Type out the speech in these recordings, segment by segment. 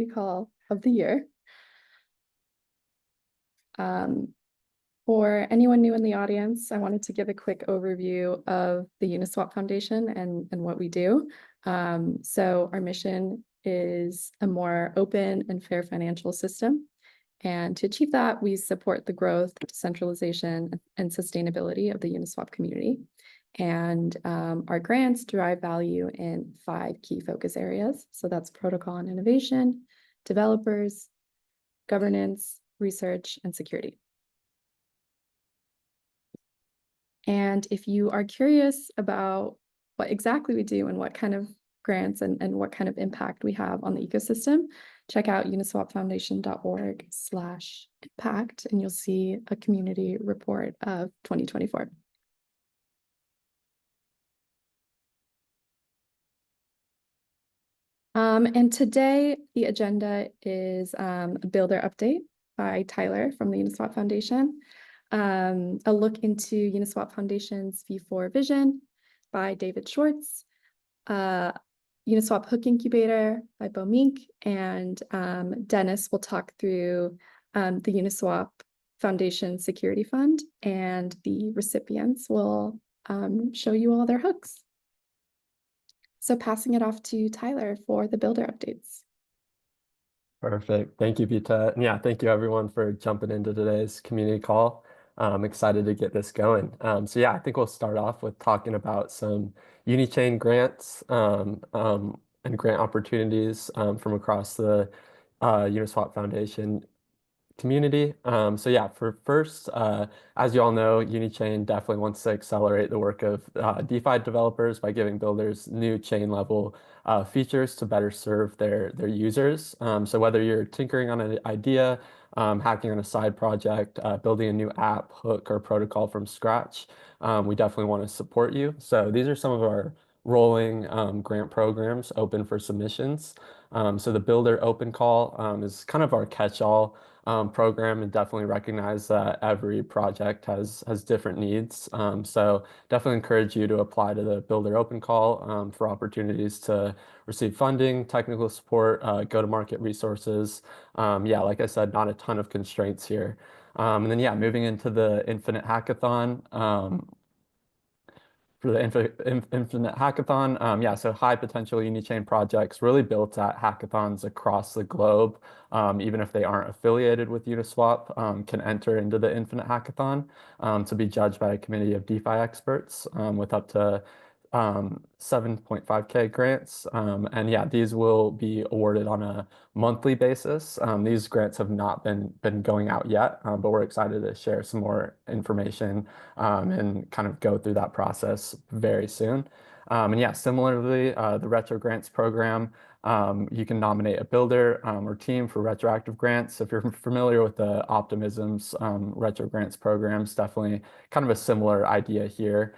community call of the year. For anyone new in the audience, I wanted to give a quick overview of the Uniswap Foundation and what we do. So our mission is a more open and fair financial system. And to achieve that, we support the growth, decentralization, and sustainability of the Uniswap community. And our grants derive value in 5 key focus areas. So that's protocol and innovation, developers, governance, research, and security. And if you are curious about what exactly we do and what kind of grants and what kind of impact we have on the ecosystem, check out uniswapfoundation.org/impact, and you'll see a community report of 2024. And today, the agenda is a builder update by Tyler from the Uniswap Foundation, a look into Uniswap Foundation's V4 vision by David Schwartz, Uniswap Hook Incubator by Bhaumik, and Dennis will talk through the Uniswap Foundation Security Fund, and the recipients will show you all their hooks. So passing it off to Tyler for the builder updates. Perfect. Thank you, Vita. And yeah, thank you everyone for jumping into today's community call. I'm excited to get this going. So yeah, I think we'll start off with talking about some Unichain grants and grant opportunities from across the Uniswap Foundation community. So yeah, for first, as you all know, Unichain definitely wants to accelerate the work of DeFi developers by giving builders new chain level features to better serve their users. So whether you're tinkering on an idea, hacking on a side project, building a new app, hook, or protocol from scratch, we definitely want to support you. So these are some of our rolling grant programs open for submissions. So the Builder Open Call is kind of our catch-all program, and definitely recognize that every project has different needs. So definitely encourage you to apply to the Builder Open Call for opportunities to receive funding, technical support, go-to-market resources. Yeah, like I said, not a ton of constraints here. And then yeah, moving into the Infinite Hackathon. For the Infinite Hackathon, yeah, so high potential Unichain projects really built at hackathons across the globe, even if they aren't affiliated with Uniswap, can enter into the Infinite Hackathon to be judged by a committee of DeFi experts with up to 7.5K grants. And yeah, these will be awarded on a monthly basis. These grants have not been going out yet, but we're excited to share some more information and kind of go through that process very soon. And yeah, similarly, the Retro Grants program, you can nominate a builder or team for retroactive grants. If you're familiar with the Optimism's Retro Grants programs, definitely kind of a similar idea here.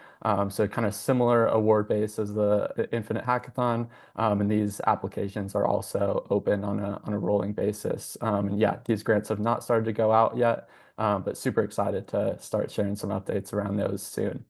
So kind of similar award base as the Infinite Hackathon, and these applications are also open on a rolling basis. And yeah, these grants have not started to go out yet, but super excited to start sharing some updates around those soon.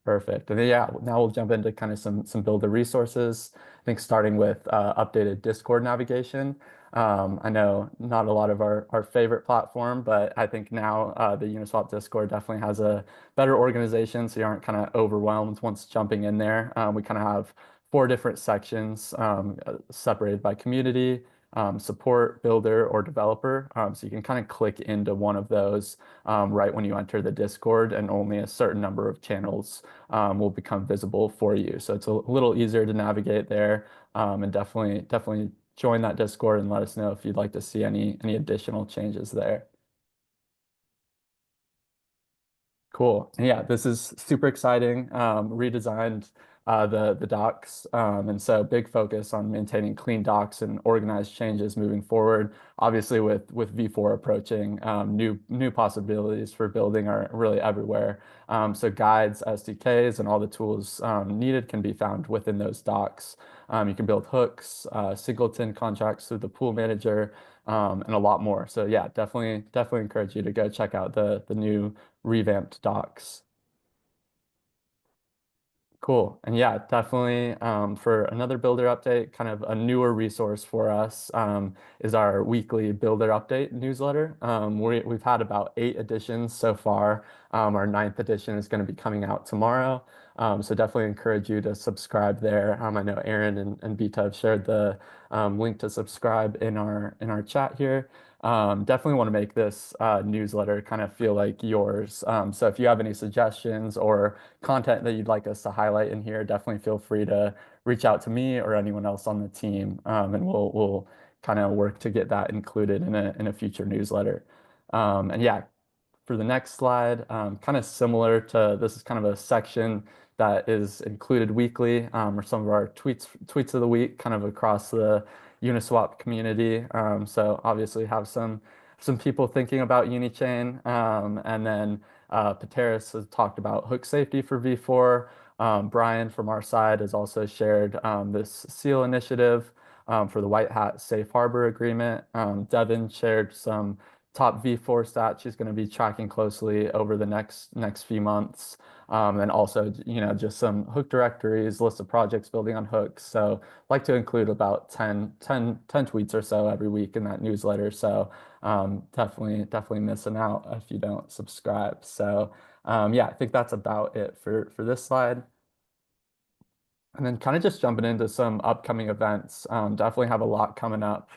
Perfect. And then, yeah, now we'll jump into kind of some builder resources. I think starting with updated Discord navigation. I know not a lot of our favorite platform, but I think now the Uniswap Discord definitely has a better organization, so you aren't kind of overwhelmed once jumping in there. We kind of have 4 different sections separated by community, support, builder, or developer. So you can kind of click into one of those right when you enter the Discord, and only a certain number of channels will become visible for you. So it's a little easier to navigate there, and definitely join that Discord and let us know if you'd like to see any additional changes there. Cool. And yeah, this is super exciting. Redesigned the docs, and so big focus on maintaining clean docs and organized changes moving forward. Obviously, with V4 approaching, new possibilities for building are really everywhere. So guides, SDKs, and all the tools needed can be found within those docs. You can build hooks, singleton contracts through the pool manager, and a lot more. So yeah, definitely encourage you to go check out the new revamped docs. Cool. And yeah, definitely for another builder update, kind of a newer resource for us is our weekly builder update newsletter. We've had about 8 editions so far. Our ninth edition is going to be coming out tomorrow. So definitely encourage you to subscribe there. I know Aaron and Bita have shared the link to subscribe in our chat here. Definitely want to make this newsletter kind of feel like yours. So if you have any suggestions or content that you'd like us to highlight in here, definitely feel free to reach out to me or anyone else on the team, and we'll kind of work to get that included in a future newsletter. And yeah, for the next slide, kind of similar to this is kind of a section that is included weekly, or some of our tweets of the week, kind of across the Uniswap community. So obviously have some people thinking about Unichain, and then Pateris has talked about hook safety for V4. Brian from our side has also shared this SEAL initiative for the White Hat Safe Harbor Agreement. Devin shared some top V4 stats she's going to be tracking closely over the next few months. And also, just some hook directories, list of projects building on hooks. So like to include about 10 tweets or so every week in that newsletter. So definitely missing out if you don't subscribe. So yeah, I think that's about it for this slide. And then kind of just jumping into some upcoming events. Definitely have a lot coming up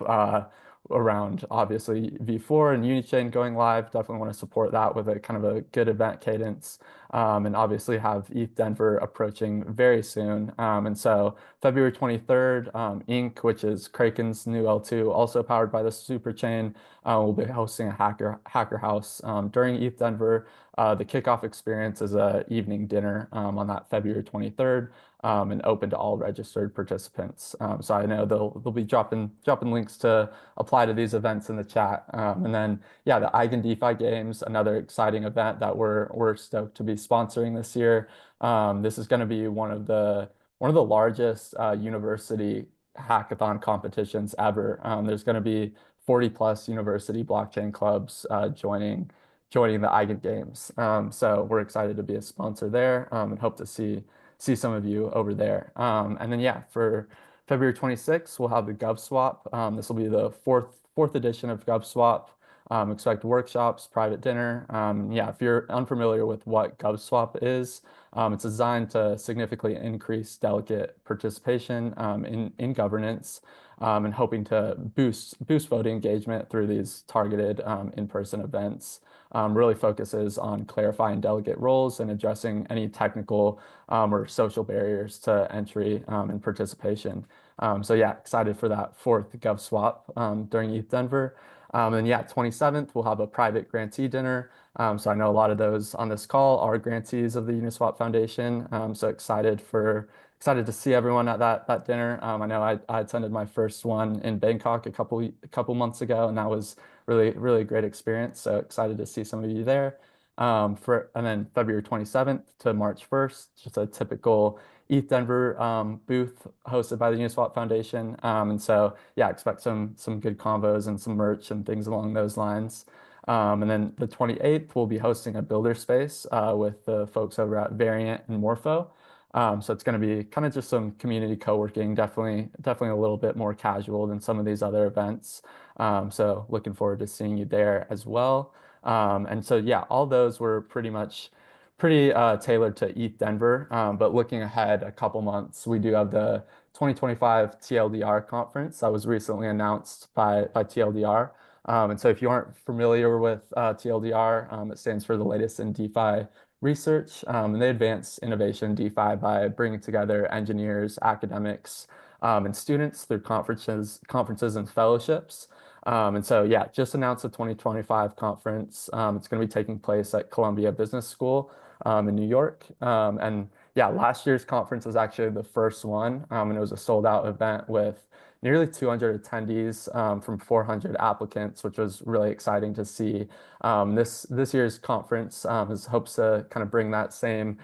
around obviously V4 and Unichain going live. Definitely want to support that with a kind of a good event cadence. And obviously have ETH Denver approaching very soon. And so February 23rd, Inc., which is Kraken's new L2, also powered by the Superchain, will be hosting a hacker house during ETH Denver. The kickoff experience is a evening dinner on that February 23rd. And open to all registered participants. So I know they'll be dropping links to apply to these events in the chat. And then yeah, the Eigen DeFi Games, another exciting event that we're stoked to be sponsoring this year. This is going to be one of the largest university hackathon competitions ever. There's going to be 40 plus university blockchain clubs joining the Eigen Games. So we're excited to be a sponsor there, and hope to see some of you over there. And then yeah, for February 26th, we'll have the GovSwap. This will be the fourth edition of GovSwap. Expect workshops, private dinner. Yeah, if you're unfamiliar with what GovSwap is, it's designed to significantly increase delegate participation in governance, and hoping to boost voting engagement through these targeted in-person events. Really focuses on clarifying delegate roles and addressing any technical or social barriers to entry and participation. So yeah, excited for that fourth GovSwap during ETH Denver. And yeah, 27th, we'll have a private grantee dinner. So I know a lot of those on this call are grantees of the Uniswap Foundation. So excited to see everyone at that dinner. I know I attended my first one in Bangkok a couple months ago, and that was really great experience. So excited to see some of you there. And then February 27th to March 1st, just a typical ETH Denver booth hosted by the Uniswap Foundation. And so yeah, expect some good combos and some merch and things along those lines. And then the 28th, we'll be hosting a builder space with the folks over at Variant and Morpho. So it's going to be kind of just some community co-working, definitely a little bit more casual than some of these other events. So looking forward to seeing you there as well. And so yeah, all those were pretty tailored to ETH Denver. But looking ahead a couple months, we do have the 2025 TLDR conference that was recently announced by TLDR. And so if you aren't familiar with TLDR, it stands for the latest in DeFi research, and they advance innovation DeFi by bringing together engineers, academics, and students through conferences and fellowships. And so yeah, just announced the 2025 conference. It's going to be taking place at Columbia Business School in New York. And yeah, last year's conference was actually the first one, and it was a sold out event with nearly 200 attendees from 400 applicants, which was really exciting to see. This year's conference hopes to kind of bring that same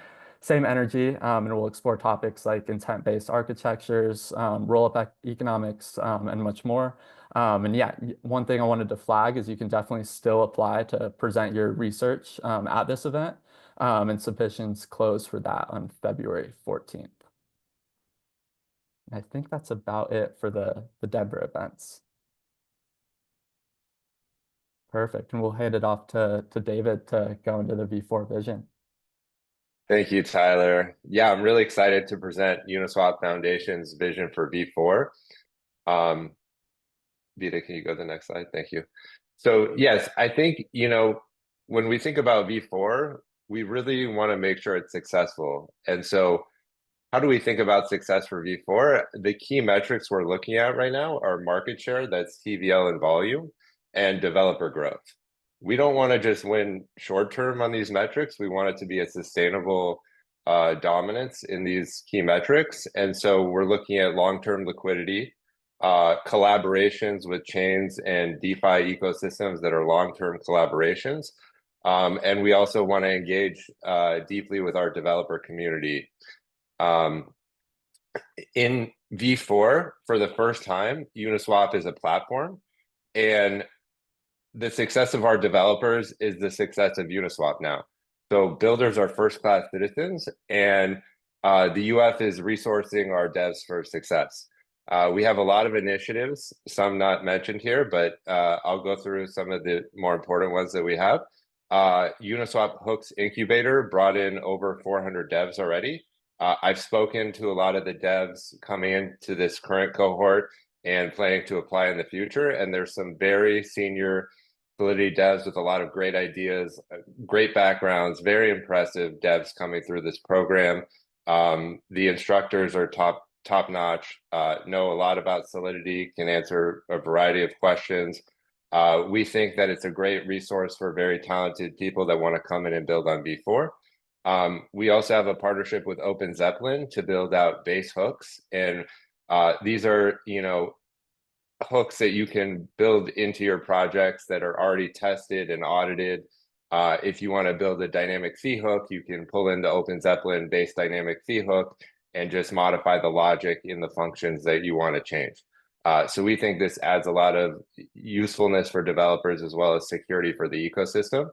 energy, and we'll explore topics like intent-based architectures, roll-up economics, and much more. And yeah, one thing I wanted to flag is you can definitely still apply to present your research at this event. And submissions close for that on February 14th. I think that's about it for the Denver events. Perfect. And we'll hand it off to David to go into the V4 vision. Thank you, Tyler. Yeah, I'm really excited to present Uniswap Foundation's vision for V4. Vita, can you go to the next slide? Thank you. So yes, I think, when we think about V4, we really want to make sure it's successful. And so how do we think about success for V4? The key metrics we're looking at right now are market share, that's TVL and volume, and developer growth. We don't want to just win short term on these metrics. We want it to be a sustainable dominance in these key metrics. And so we're looking at long-term liquidity, collaborations with chains and DeFi ecosystems that are long-term collaborations. And we also want to engage deeply with our developer community. In V4, for the first time, Uniswap is a platform, and the success of our developers is the success of Uniswap now. So builders are first-class citizens, and the UF is resourcing our devs for success. We have a lot of initiatives, some not mentioned here, but I'll go through some of the more important ones that we have. Uniswap Hooks Incubator brought in over 400 devs already. I've spoken to a lot of the devs coming into this current cohort and planning to apply in the future. And there's some very senior Solidity devs with a lot of great ideas, great backgrounds, very impressive devs coming through this program. The instructors are top notch, know a lot about Solidity, can answer a variety of questions. We think that it's a great resource for very talented people that want to come in and build on V4. We also have a partnership with Open Zeppelin to build out base hooks. And these are, hooks that you can build into your projects that are already tested and audited. If you want to build a dynamic fee hook, you can pull in the Open Zeppelin base dynamic fee hook and just modify the logic in the functions that you want to change. So we think this adds a lot of usefulness for developers as well as security for the ecosystem.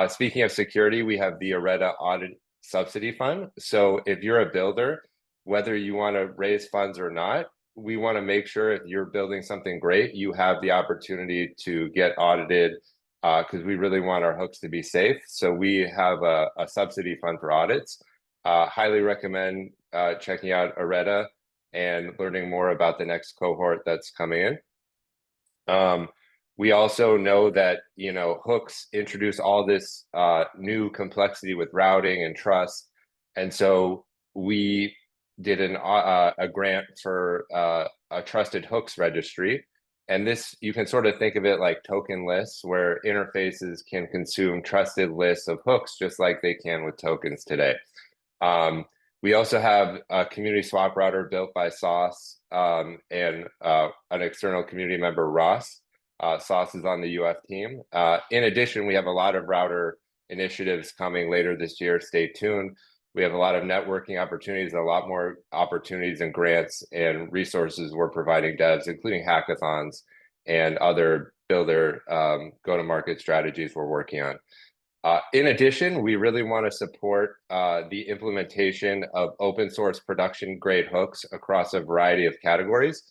Speaking of security, we have the Areta Audit Subsidy Fund. So if you're a builder, whether you want to raise funds or not, we want to make sure if you're building something great, you have the opportunity to get audited because we really want our hooks to be safe. So we have a subsidy fund for audits. Highly recommend checking out Areta and learning more about the next cohort that's coming in. We also know that, hooks introduce all this new complexity with routing and trust. And so we did a grant for a trusted hooks registry. And this, you can sort of think of it like token lists where interfaces can consume trusted lists of hooks just like they can with tokens today. We also have a community swap router built by Sauce and an external community member, Ross. Sauce is on the UF team. In addition, we have a lot of router initiatives coming later this year. Stay tuned. We have a lot of networking opportunities, a lot more opportunities and grants and resources we're providing devs, including hackathons and other builder go-to-market strategies we're working on. In addition, we really want to support the implementation of open source production grade hooks across a variety of categories: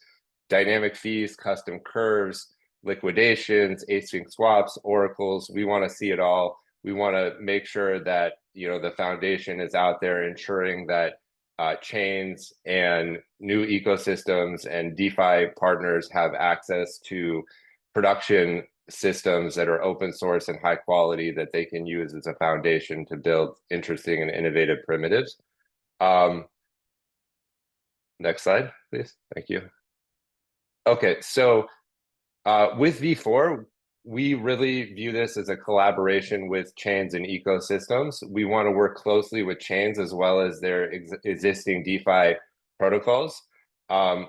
dynamic fees, custom curves, liquidations, async swaps, oracles. We want to see it all. We want to make sure that the foundation is out there ensuring that chains and new ecosystems and DeFi partners have access to production systems that are open source and high quality that they can use as a foundation to build interesting and innovative primitives. Next slide, please. Thank you. Okay, so with V4, we really view this as a collaboration with chains and ecosystems. We want to work closely with chains as well as their existing DeFi protocols.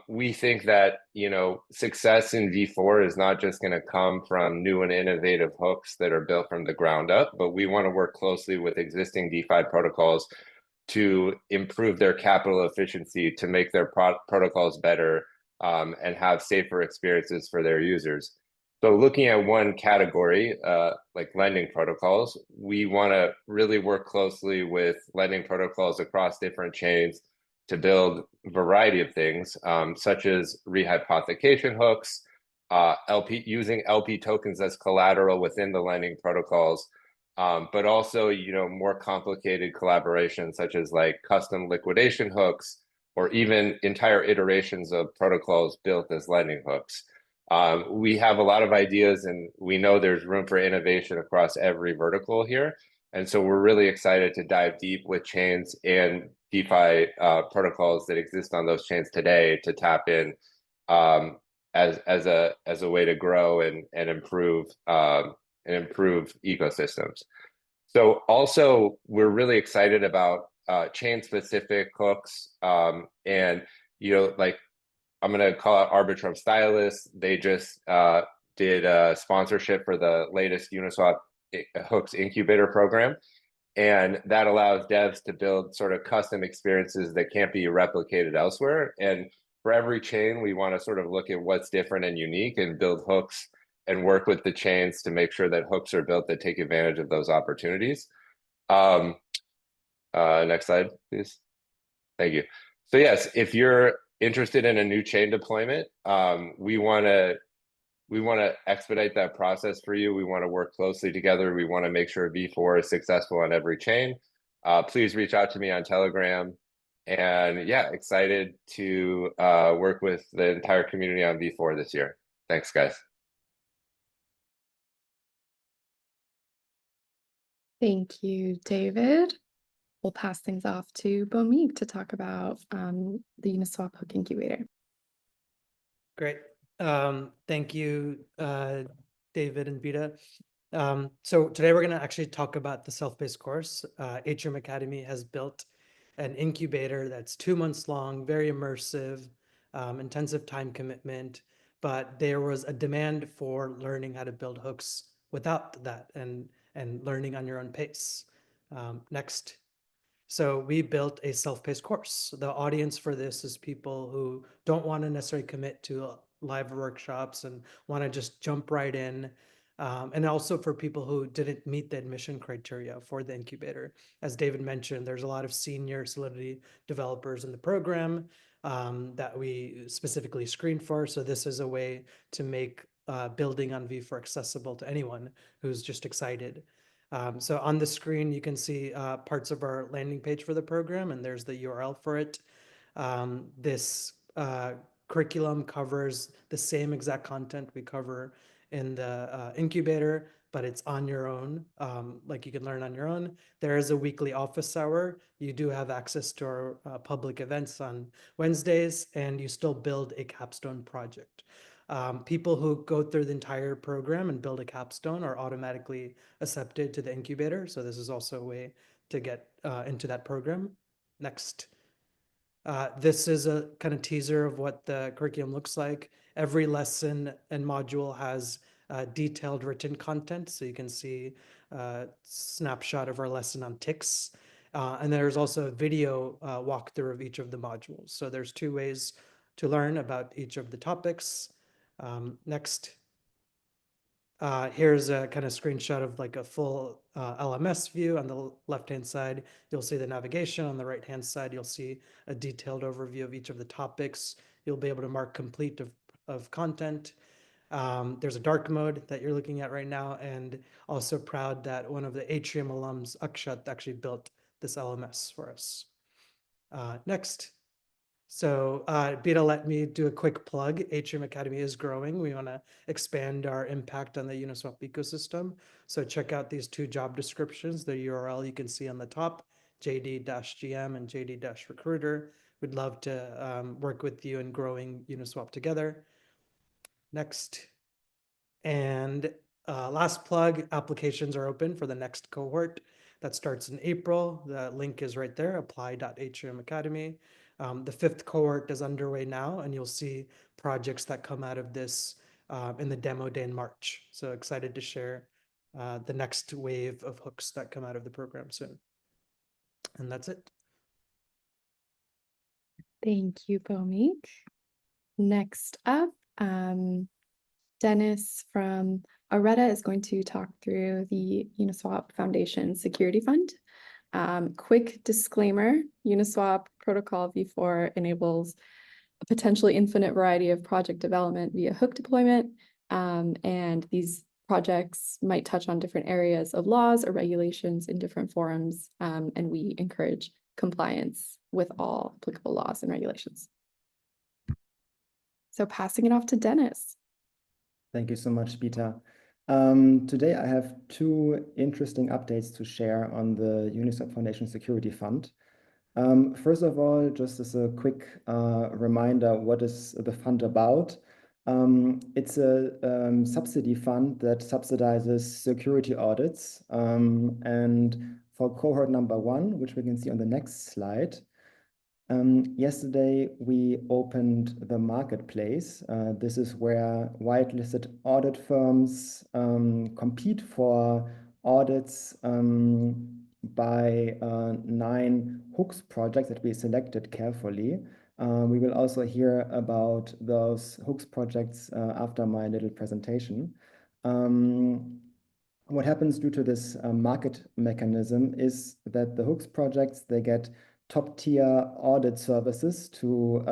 We think that success in V4 is not just going to come from new and innovative hooks that are built from the ground up, but we want to work closely with existing DeFi protocols to improve their capital efficiency, to make their protocols better and have safer experiences for their users. So looking at one category, like lending protocols, we want to really work closely with lending protocols across different chains to build a variety of things, such as rehypothecation hooks, using LP tokens as collateral within the lending protocols, but also, more complicated collaborations such as like custom liquidation hooks, or even entire iterations of protocols built as lending hooks. We have a lot of ideas, and we know there's room for innovation across every vertical here. And so we're really excited to dive deep with chains and DeFi protocols that exist on those chains today to tap in as a way to grow and improve ecosystems. So also, we're really excited about chain specific hooks, and like, I'm going to call out Arbitrum Stylus. They just did a sponsorship for the latest Uniswap Hooks Incubator program. And that allows devs to build sort of custom experiences that can't be replicated elsewhere. And for every chain, we want to sort of look at what's different and unique and build hooks and work with the chains to make sure that hooks are built that take advantage of those opportunities. Next slide, please. Thank you. So yes, if you're interested in a new chain deployment, we want to expedite that process for you. We want to work closely together. We want to make sure V4 is successful on every chain. Please reach out to me on Telegram. And yeah, excited to work with the entire community on V4 this year. Thanks, guys. Thank you, David. We'll pass things off to Bhaumik to talk about the Uniswap Hook Incubator. Great. Thank you, David and Vita. So today we're going to actually talk about the self-paced course. Atrium Academy has built an incubator that's 2 months long, very immersive, intensive time commitment, but there was a demand for learning how to build hooks without that and learning on your own pace. Next. So we built a self-paced course. The audience for this is people who don't want to necessarily commit to live workshops and want to just jump right in. And also for people who didn't meet the admission criteria for the incubator. As David mentioned, there's a lot of senior Solidity developers in the program that we specifically screened for. So this is a way to make building on V4 accessible to anyone who's just excited. So on the screen, you can see parts of our landing page for the program, and there's the URL for it. This curriculum covers the same exact content we cover in the incubator, but it's on your own, like you can learn on your own. There is a weekly office hour. You do have access to our public events on Wednesdays, and you still build a capstone project. People who go through the entire program and build a capstone are automatically accepted to the incubator. So this is also a way to get into that program. Next. This is a kind of teaser of what the curriculum looks like. Every lesson and module has detailed written content. So you can see a snapshot of our lesson on ticks. And there's also a video walkthrough of each of the modules. So there's 2 ways to learn about each of the topics. Next. Here's a kind of screenshot of like a full LMS view. On the left-hand side, you'll see the navigation. On the right-hand side, you'll see a detailed overview of each of the topics. You'll be able to mark complete of content. There's a dark mode that you're looking at right now, and also proud that one of the Atrium alums, Akshat, actually built this LMS for us. Next. So Beta, let me do a quick plug. Atrium Academy is growing. We want to expand our impact on the Uniswap ecosystem. So check out these 2 job descriptions. The URL you can see on the top, JD-GM and JD-Recruiter. We'd love to work with you in growing Uniswap together. Next. And last plug, applications are open for the next cohort. That starts in April. The link is right there, apply.atriumacademy. The 5th cohort is underway now, and you'll see projects that come out of this in the demo day in March. So excited to share the next wave of hooks that come out of the program soon. And that's it. Thank you, Bhaumik. Next up, Dennis from Areta is going to talk through the Uniswap Foundation Security Fund. Quick disclaimer, Uniswap Protocol v4 enables a potentially infinite variety of project development via hook deployment. And these projects might touch on different areas of laws or regulations in different forums. And we encourage compliance with all applicable laws and regulations. So passing it off to Dennis. Thank you so much, Bita. Today I have two interesting updates to share on the Uniswap Foundation Security Fund. First of all, just as a quick reminder, what is the fund about? It's a subsidy fund that subsidizes security audits. And for cohort number 1, which we can see on the next slide, yesterday we opened the marketplace. This is where whitelisted audit firms compete for audits by 9 hooks projects that we selected carefully. We will also hear about those hooks projects after my little presentation. What happens due to this market mechanism is that the hooks projects, they get top tier audit services to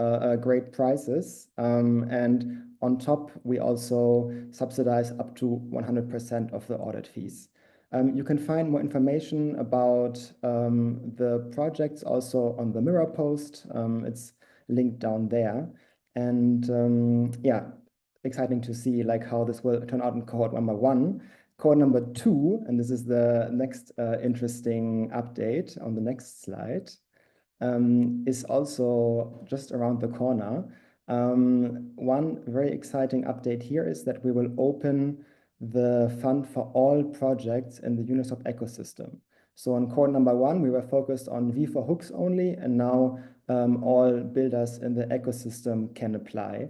great prices. And on top, we also subsidize up to 100% of the audit fees. You can find more information about the projects also on the Mirror post. It's linked down there. And yeah, exciting to see like how this will turn out in cohort number 1. Cohort number 2, and this is the next interesting update on the next slide, is also just around the corner. One very exciting update here is that we will open the fund for all projects in the Uniswap ecosystem. So on cohort number 1, we were focused on V4 hooks only, and now all builders in the ecosystem can apply.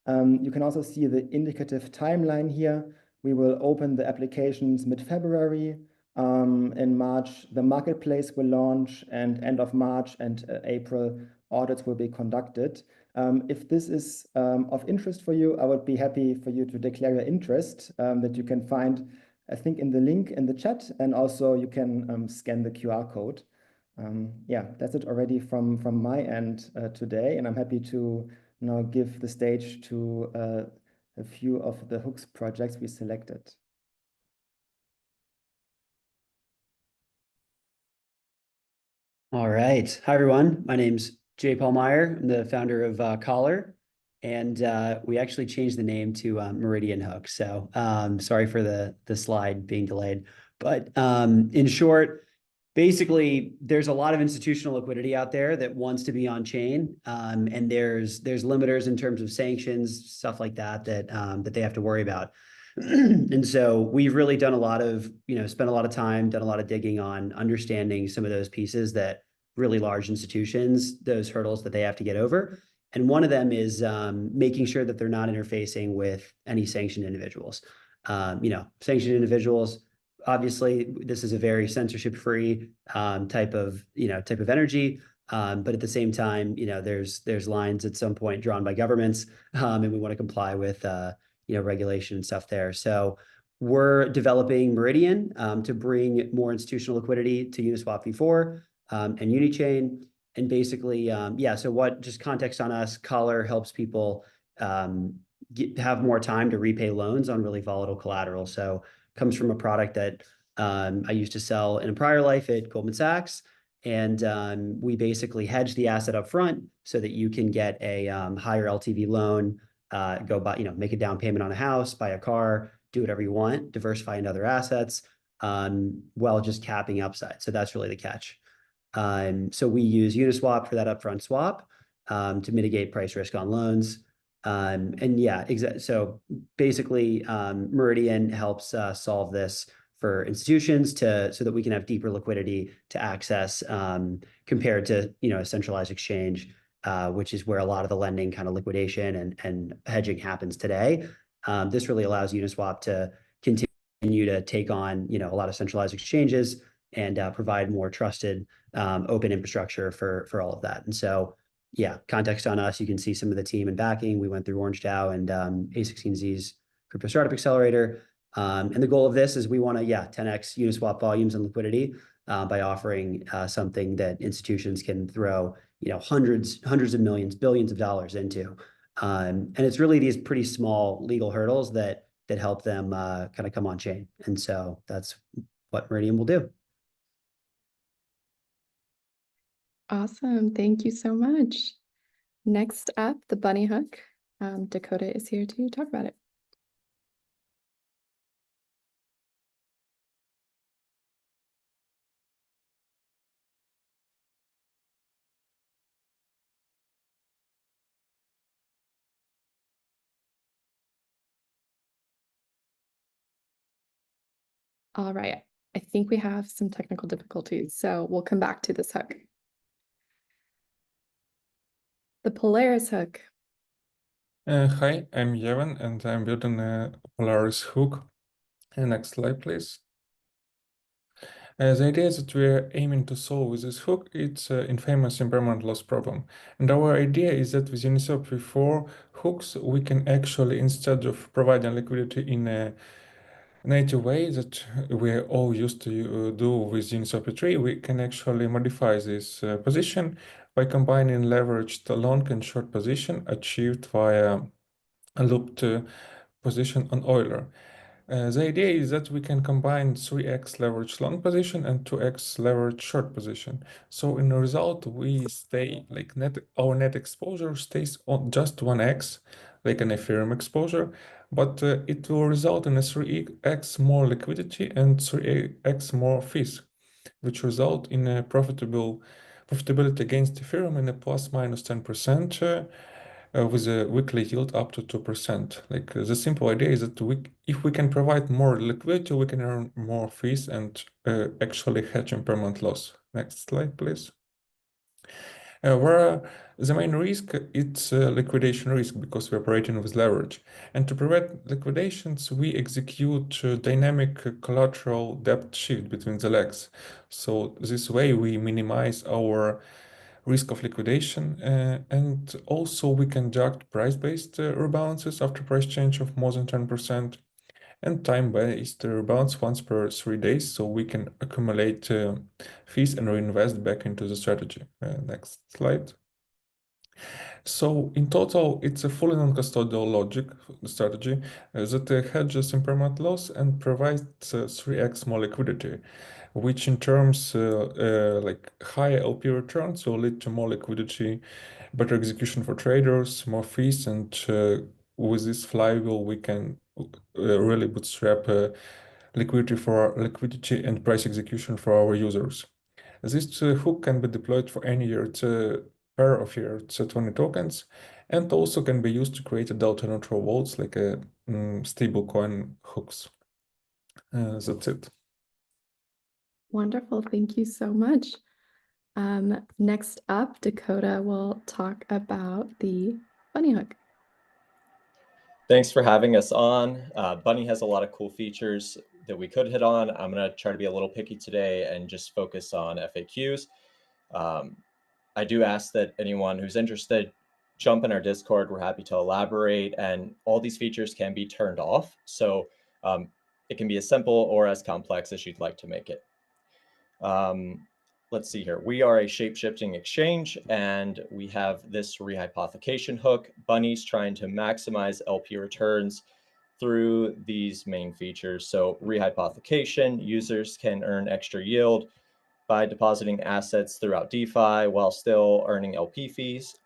You can also see the indicative timeline here. We will open the applications mid-February. In March, the marketplace will launch, and end of March and April, audits will be conducted. If this is of interest for you, I would be happy for you to declare your interest that you can find, I think, in the link in the chat, and also you can scan the QR code. Yeah, that's it already from my end today, and I'm happy to now give the stage to a few of the hooks projects we selected. All right. Hi, everyone. My name's Jay Paul Meyer. I'm the founder of Collar, and we actually changed the name to Meridian Hook. So sorry for the slide being delayed. But in short, basically, there's a lot of institutional liquidity out there that wants to be on chain, and there's limiters in terms of sanctions, stuff like that that they have to worry about. And so we've really done a lot of, spent a lot of time, done a lot of digging on understanding some of those pieces that really large institutions, those hurdles that they have to get over. And one of them is making sure that they're not interfacing with any sanctioned individuals. Sanctioned individuals, obviously, this is a very censorship-free type of energy. But at the same time, there's lines at some point drawn by governments, and we want to comply with regulation and stuff there. So we're developing Meridian to bring more institutional liquidity to Uniswap v4 and Unichain. And basically, so just context on us, Collar helps people have more time to repay loans on really volatile collateral. So comes from a product that I used to sell in a prior life at Goldman Sachs. And we basically hedge the asset up front so that you can get a higher LTV loan, go buy, make a down payment on a house, buy a car, do whatever you want, diversify into other assets, while just capping upside. So that's really the catch. So we use Uniswap for that upfront swap to mitigate price risk on loans. So basically, Meridian helps solve this for institutions so that we can have deeper liquidity to access compared to a centralized exchange, which is where a lot of the lending kind of liquidation and hedging happens today. This really allows Uniswap to continue to take on a lot of centralized exchanges and provide more trusted open infrastructure for all of that. And so, context on us, you can see some of the team and backing. We went through Orange DAO and A16Z's crypto startup accelerator. And the goal of this is we want to, 10x Uniswap volumes and liquidity by offering something that institutions can throw, hundreds of millions, billions of dollars into. And it's really these pretty small legal hurdles that help them kind of come on chain. And so that's what Meridian will do. Awesome. Thank you so much. Next up, the Bunny hook. Dakota is here to talk about it. All right. I think we have some technical difficulties, so we'll come back to this hook. The Polaris hook. Hi, I'm Yevan, and I'm building a Polaris hook. Next slide, please. The idea that we're aiming to solve with this hook, it's an infamous impermanent loss problem. And our idea is that with Uniswap v4 hooks, we can actually, instead of providing liquidity in a native way that we're all used to do with Uniswap v3, we can actually modify this position by combining leveraged long and short position achieved via a looped position on Euler. The idea is that we can combine 3x leverage long position and 2x leverage short position. So in the result, we stay like our net exposure stays on just 1x, like an Ethereum exposure, but it will result in a 3x more liquidity and 3x more fees, which result in a profitability against Ethereum in a plus minus 10%. With a weekly yield up to 2%. Like the simple idea is that if we can provide more liquidity, we can earn more fees and actually hedge impermanent loss. Next slide, please. Where the main risk, it's liquidation risk because we're operating with leverage. And to prevent liquidations, we execute dynamic collateral depth shift between the legs. So this way we minimize our risk of liquidation, and also we conduct price-based rebalances after price change of more than 10%, and time-based rebalance once per 3 days, so we can accumulate fees and reinvest back into the strategy. Next slide. So in total, it's a fully non-custodial logic strategy that hedges impermanent loss and provides 3x more liquidity, which in terms like higher LP returns will lead to more liquidity, better execution for traders, more fees, and with this flywheel we can really bootstrap liquidity and price execution for our users. This hook can be deployed for any pair of your 20 tokens, and also can be used to create a delta neutral vaults like a stablecoin hooks. That's it. Wonderful. Thank you so much. Next up, Dakota will talk about the Bunny hook. Thanks for having us on. Bunny has a lot of cool features that we could hit on. I'm going to try to be a little picky today and just focus on FAQs. I do ask that anyone who's interested jump in our Discord. We're happy to elaborate, and all these features can be turned off. So it can be as simple or as complex as you'd like to make it. Let's see here. We are a shape-shifting exchange, and we have this rehypothecation hook. Bunny's trying to maximize LP returns through these main features. So rehypothecation, users can earn extra yield by depositing assets throughout DeFi while still earning LP fees.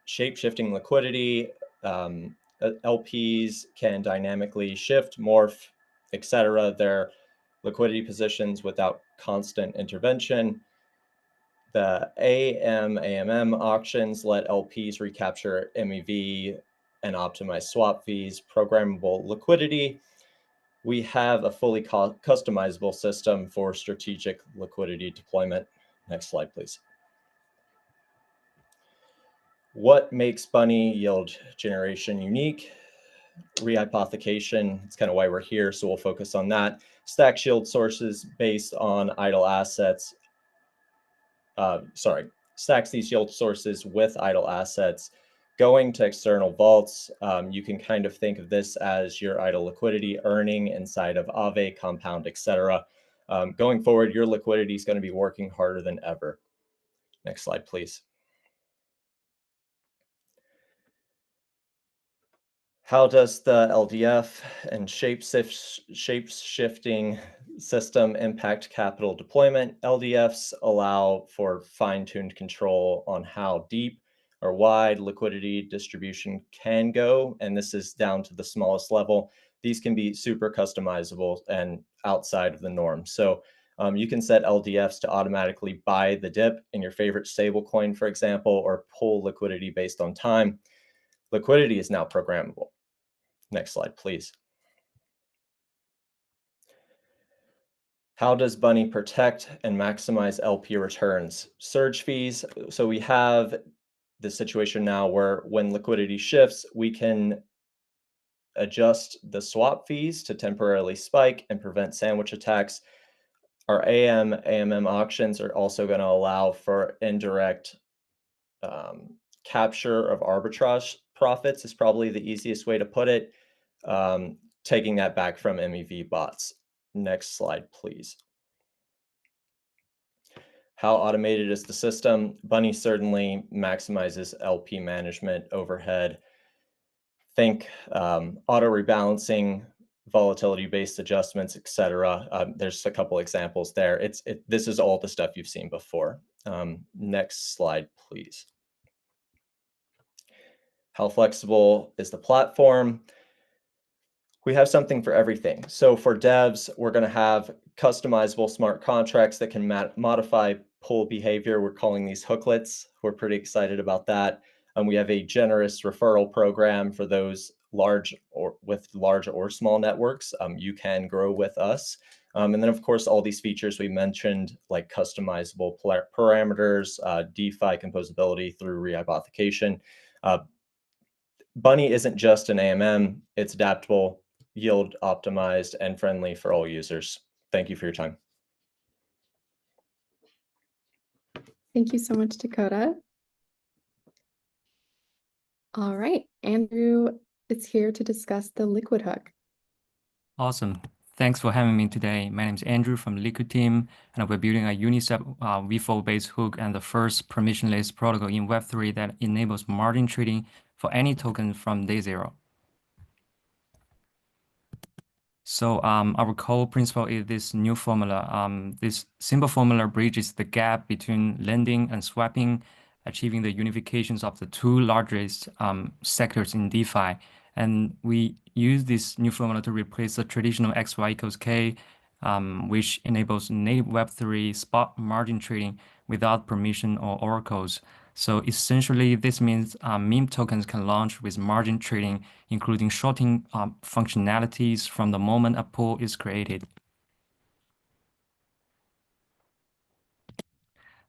Shape-shifting liquidity, LPs can dynamically shift, morph, etc. their liquidity positions without constant intervention. The AMM auctions let LPs recapture MEV and optimize swap fees. Programmable liquidity. We have a fully customizable system for strategic liquidity deployment. Next slide, please. What makes Bunny yield generation unique? Rehypothecation, it's kind of why we're here, so we'll focus on that. Stacks yield sources based on idle assets. Stacks these yield sources with idle assets Going to external vaults, you can kind of think of this as your idle liquidity earning inside of Aave, Compound, etc. Going forward, your liquidity is going to be working harder than ever. Next slide, please. How does the LDF and shape-shifting system impact capital deployment? LDFs allow for fine-tuned control on how deep or wide liquidity distribution can go, and this is down to the smallest level. These can be super customizable and outside of the norm. So you can set LDFs to automatically buy the dip in your favorite stablecoin, for example, or pull liquidity based on time. Liquidity is now programmable. Next slide, please. How does Bunni protect and maximize LP returns? Surge fees. So we have the situation now where when liquidity shifts, we can adjust the swap fees to temporarily spike and prevent sandwich attacks. Our AMM auctions are also going to allow for indirect capture of arbitrage profits is probably the easiest way to put it, taking that back from MEV bots. Next slide, please. How automated is the system? Bunni certainly maximizes LP management overhead. Think auto rebalancing, volatility-based adjustments, etc. There's a couple examples there. This is all the stuff you've seen before. Next slide, please. How flexible is the platform? We have something for everything. So for devs, we're going to have customizable smart contracts that can modify pull behavior. We're calling these hooklets. We're pretty excited about that. And we have a generous referral program for those large or small networks. You can grow with us. And then, of course, all these features we mentioned, like customizable parameters, DeFi composability through rehypothecation. Bunni isn't just an AMM, it's adaptable, yield optimized, and friendly for all users. Thank you for your time. Thank you so much, Dakota. All right, Andrew is here to discuss the Liquid hook. Awesome. Thanks for having me today. My name is Andrew from Liquid team, and we're building a Uniswap V4-based hook and the first permissionless protocol in Web3 that enables margin trading for any token from day zero. So our core principle is this new formula. This simple formula bridges the gap between lending and swapping, achieving the unifications of the two largest sectors in DeFi. And we use this new formula to replace the traditional XY equals K, which enables native Web3 spot margin trading without permission or oracles. So essentially, this means meme tokens can launch with margin trading, including shorting functionalities from the moment a pool is created.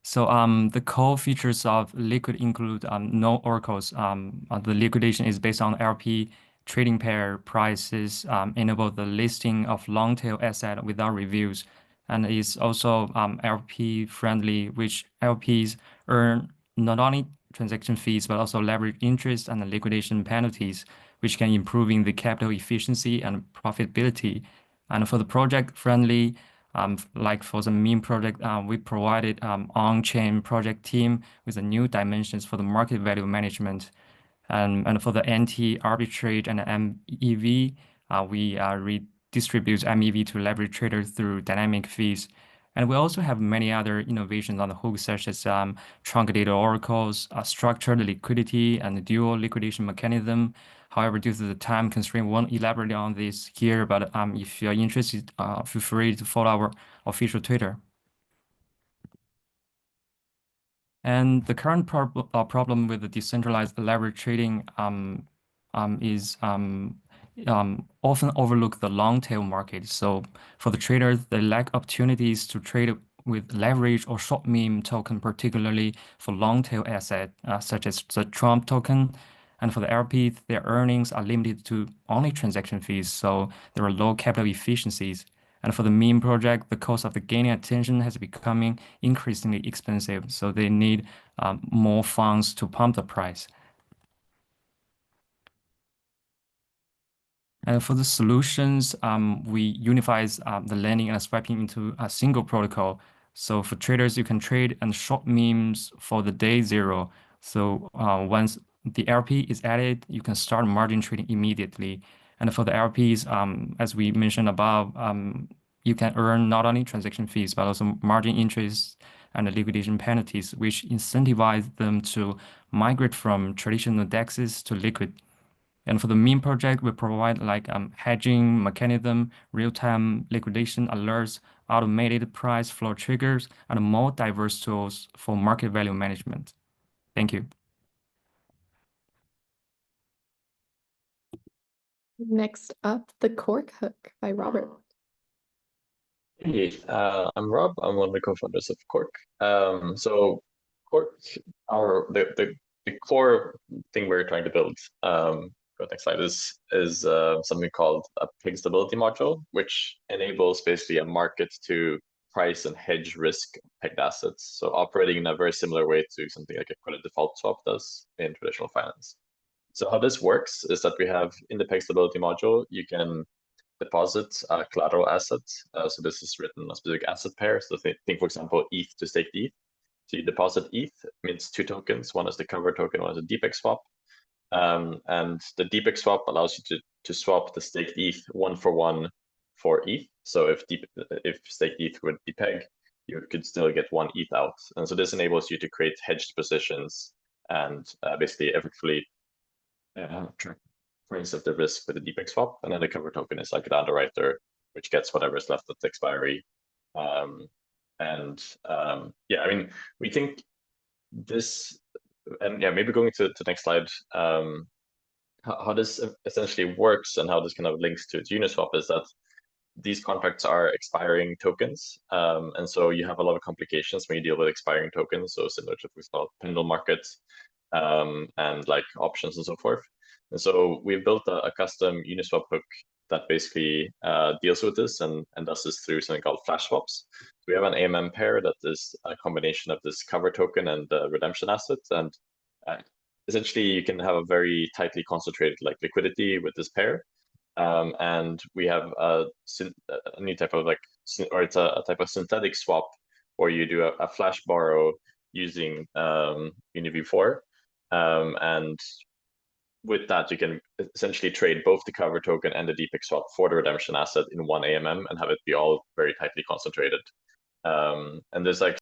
So the core features of Liquid include no oracles. The liquidation is based on LP trading pair prices, enable the listing of long tail asset without reviews, and is also LP friendly, which LPs earn not only transaction fees, but also leverage interest and liquidation penalties, which can improving the capital efficiency and profitability. And for the project friendly, like for the meme project, we provided on-chain project team with the new dimensions for the market value management. And for the anti-arbitrage and MEV, we redistribute MEV to leverage traders through dynamic fees. And we also have many other innovations on the hook, such as truncated oracles, structured liquidity, and dual liquidation mechanism. However, due to the time constraint, we won't elaborate on this here, but if you're interested, feel free to follow our official Twitter. And the current problem with the decentralized leverage trading is often overlook the long tail market. So for the traders, they lack opportunities to trade with leverage or short meme token, particularly for long tail asset such as the Trump token. And for the LP, their earnings are limited to only transaction fees, so there are low capital efficiencies. And for the meme project, the cost of the gaining attention has becoming increasingly expensive, so they need more funds to pump the price. And for the solutions, we unify the lending and swiping into a single protocol. So for traders, you can trade and short memes for the day zero. So once the LP is added, you can start margin trading immediately. And for the LPs, as we mentioned above, you can earn not only transaction fees, but also margin interest and liquidation penalties, which incentivize them to migrate from traditional DEXs to Liquid. And for the meme project, we provide like hedging mechanism, real-time liquidation alerts, automated price floor triggers, and more diverse tools for market value management. Thank you. Next up, the Cork hook by Robert. Hey, I'm Rob. I'm one of the co-founders of Cork. So Cork, the core thing we're trying to build, go next slide, is something called a peg stability module, which enables basically a market to price and hedge risk of pegged assets. So operating in a very similar way to something like a credit default swap does in traditional finance. So how this works is that we have in the peg stability module, you can deposit collateral assets. So this is written a specific asset pair. So think, for example, ETH to staked ETH. So you deposit ETH, means 2 tokens. One is the cover token, one is a DPEG swap. And the DPEG swap allows you to swap the staked ETH 1-for-1 for ETH. So if staked ETH would depeg, you could still get 1 ETH out. And so this enables you to create hedged positions and basically effectively track price of the risk with the DPEG swap. And then the cover token is like an underwriter, which gets whatever is left at the expiry. Yeah, I mean, we think this, and yeah, maybe going to the next slide, how this essentially works and how this kind of links to Uniswap is that these contracts are expiring tokens. And so you have a lot of complications when you deal with expiring tokens. So similar to what's called pendulum markets and like options and so forth. And so we've built a custom Uniswap hook that basically deals with this and does this through something called flash swaps. We have an AMM pair that is a combination of this cover token and the redemption asset. And essentially you can have a very tightly concentrated like liquidity with this pair. And we have a new type of like, or it's a type of synthetic swap where you do a flash borrow using UniV4. And with that, you can essentially trade both the cover token and the DPEG swap for the redemption asset in one AMM and have it be all very tightly concentrated. And there's like